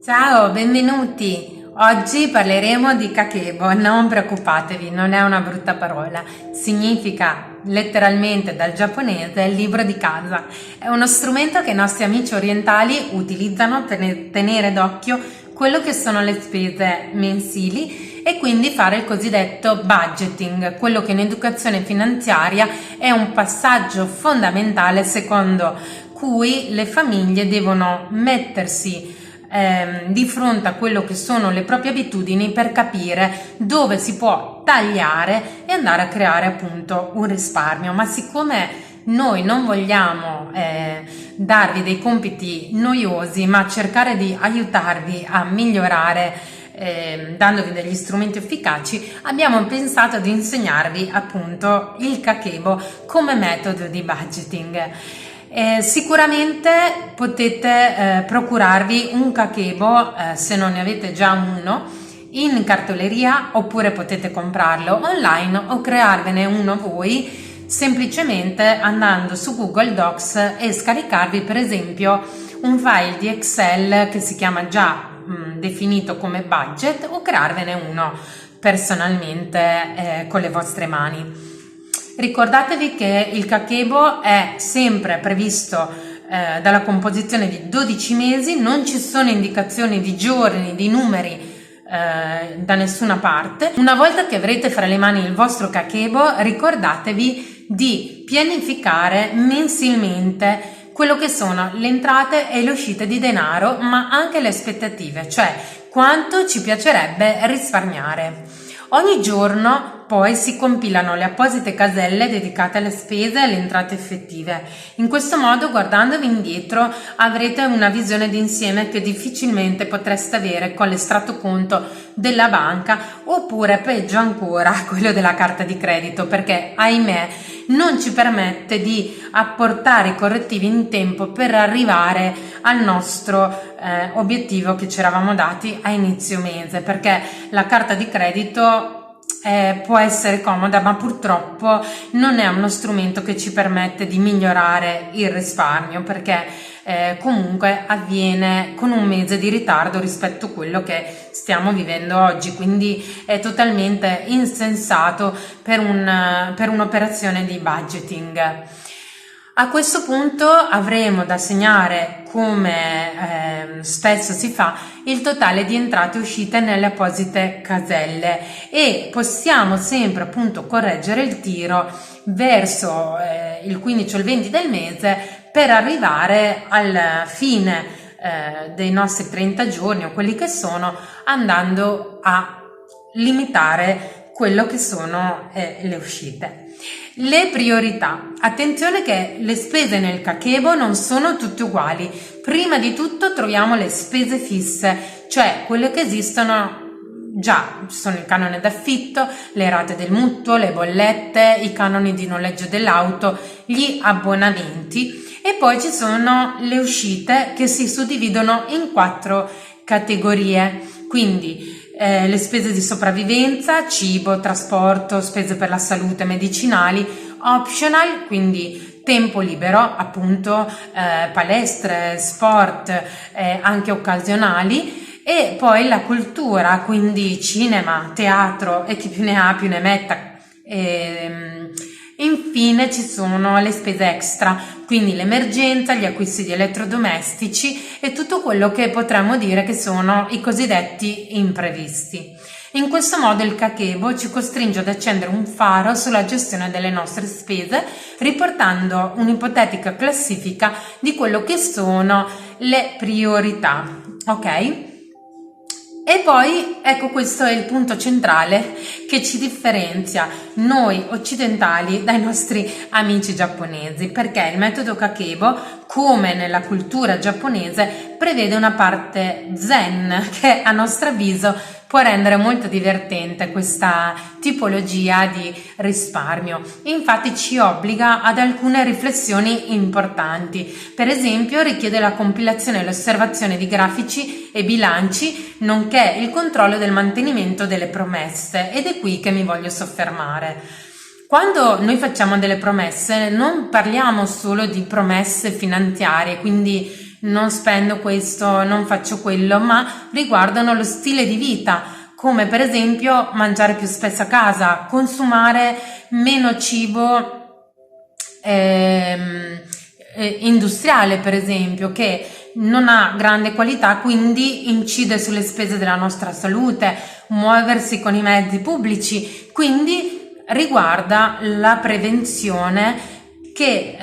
Ciao, benvenuti! Oggi parleremo di kakebo, non preoccupatevi, non è una brutta parola, significa letteralmente dal giapponese libro di casa. È uno strumento che i nostri amici orientali utilizzano per tenere d'occhio quello che sono le spese mensili e quindi fare il cosiddetto budgeting, quello che in educazione finanziaria è un passaggio fondamentale secondo cui le famiglie devono mettersi di fronte a quello che sono le proprie abitudini per capire dove si può tagliare e andare a creare appunto un risparmio. Ma siccome noi non vogliamo darvi dei compiti noiosi, ma cercare di aiutarvi a migliorare dandovi degli strumenti efficaci, abbiamo pensato di insegnarvi appunto il kakebo come metodo di budgeting. Sicuramente potete procurarvi un kakebo se non ne avete già uno in cartoleria, oppure potete comprarlo online o crearvene uno voi semplicemente andando su Google Docs e scaricarvi per esempio un file di Excel che si chiama definito come budget, o crearvene uno personalmente con le vostre mani. Ricordatevi che il kakebo è sempre previsto dalla composizione di 12 mesi, non ci sono indicazioni di giorni, di numeri da nessuna parte. Una volta che avrete fra le mani il vostro kakebo, ricordatevi di pianificare mensilmente quello che sono le entrate e le uscite di denaro, ma anche le aspettative, cioè quanto ci piacerebbe risparmiare. Ogni giorno poi si compilano le apposite caselle dedicate alle spese e alle entrate effettive. In questo modo, guardandovi indietro, avrete una visione d'insieme che difficilmente potreste avere con l'estratto conto della banca, oppure peggio ancora quello della carta di credito, perché ahimè non ci permette di apportare i correttivi in tempo per arrivare al nostro obiettivo che ci eravamo dati a inizio mese, perché la carta di credito può essere comoda, ma purtroppo non è uno strumento che ci permette di migliorare il risparmio, perché comunque avviene con un mese di ritardo rispetto a quello che stiamo vivendo oggi, quindi è totalmente insensato per un'operazione di budgeting. A questo punto avremo da segnare, come spesso si fa, il totale di entrate e uscite nelle apposite caselle, e possiamo sempre appunto correggere il tiro verso il 15 o il 20 del mese per arrivare al fine dei nostri 30 giorni o quelli che sono, andando a limitare quello che sono le uscite. Le priorità. Attenzione che le spese nel kakebo non sono tutte uguali. Prima di tutto troviamo le spese fisse, cioè quelle che esistono già. Sono il canone d'affitto, le rate del mutuo, le bollette, i canoni di noleggio dell'auto, gli abbonamenti, e poi ci sono le uscite che si suddividono in 4 categorie. Quindi le spese di sopravvivenza, cibo, trasporto, spese per la salute, medicinali, optional, quindi tempo libero, appunto palestre, sport, anche occasionali, e poi la cultura, quindi cinema, teatro e chi più ne ha più ne metta. Infine ci sono le spese extra, quindi l'emergenza, gli acquisti di elettrodomestici e tutto quello che potremmo dire che sono i cosiddetti imprevisti. In questo modo il kakebo ci costringe ad accendere un faro sulla gestione delle nostre spese, riportando un'ipotetica classifica di quello che sono le priorità, ok? E poi ecco, questo è il punto centrale che ci differenzia noi occidentali dai nostri amici giapponesi, perché il metodo kakebo, come nella cultura giapponese, prevede una parte zen che a nostro avviso può rendere molto divertente questa tipologia di risparmio. Infatti ci obbliga ad alcune riflessioni importanti. Per esempio richiede la compilazione e l'osservazione di grafici e bilanci, nonché il controllo del mantenimento delle promesse, ed è qui che mi voglio soffermare. Quando noi facciamo delle promesse non parliamo solo di promesse finanziarie, quindi non spendo questo, non faccio quello, ma riguardano lo stile di vita, come per esempio mangiare più spesso a casa, consumare meno cibo industriale, per esempio, che non ha grande qualità, quindi incide sulle spese della nostra salute, muoversi con i mezzi pubblici, quindi riguarda la prevenzione che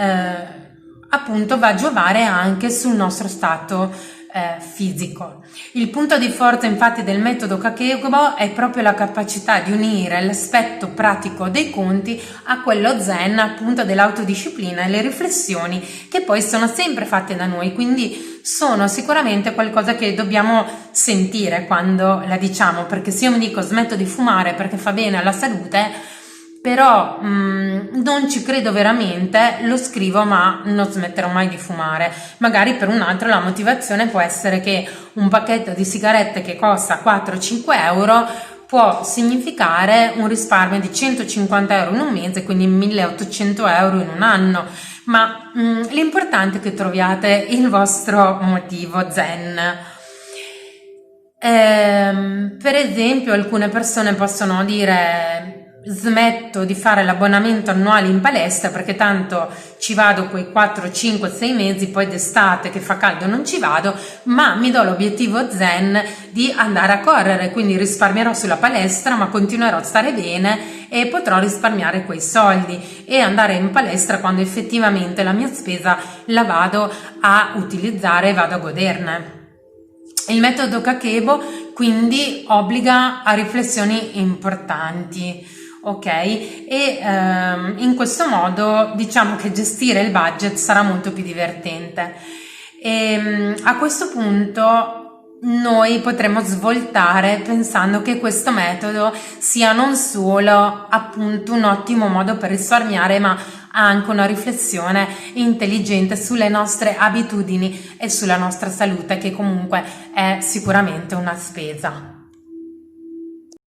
appunto va a giovare anche sul nostro stato fisico. Il punto di forza infatti del metodo Kakebo è proprio la capacità di unire l'aspetto pratico dei conti a quello zen appunto dell'autodisciplina e le riflessioni che poi sono sempre fatte da noi, quindi sono sicuramente qualcosa che dobbiamo sentire quando la diciamo, perché se io mi dico smetto di fumare perché fa bene alla salute, però non ci credo veramente, lo scrivo ma non smetterò mai di fumare. Magari per un altro la motivazione può essere che un pacchetto di sigarette che costa 4-5 euro può significare un risparmio di 150 euro in un mese, quindi 1800 euro in un anno, ma l'importante è che troviate il vostro motivo zen. Per esempio alcune persone possono dire smetto di fare l'abbonamento annuale in palestra perché tanto ci vado quei 4, 5, 6 mesi, poi d'estate che fa caldo non ci vado, ma mi do l'obiettivo zen di andare a correre, quindi risparmierò sulla palestra ma continuerò a stare bene e potrò risparmiare quei soldi e andare in palestra quando effettivamente la mia spesa la vado a utilizzare e vado a goderne. Il metodo Kakebo quindi obbliga a riflessioni importanti, ok? E in questo modo diciamo che gestire il budget sarà molto più divertente. E a questo punto noi potremo svoltare pensando che questo metodo sia non solo appunto un ottimo modo per risparmiare, ma anche una riflessione intelligente sulle nostre abitudini e sulla nostra salute, che comunque è sicuramente una spesa.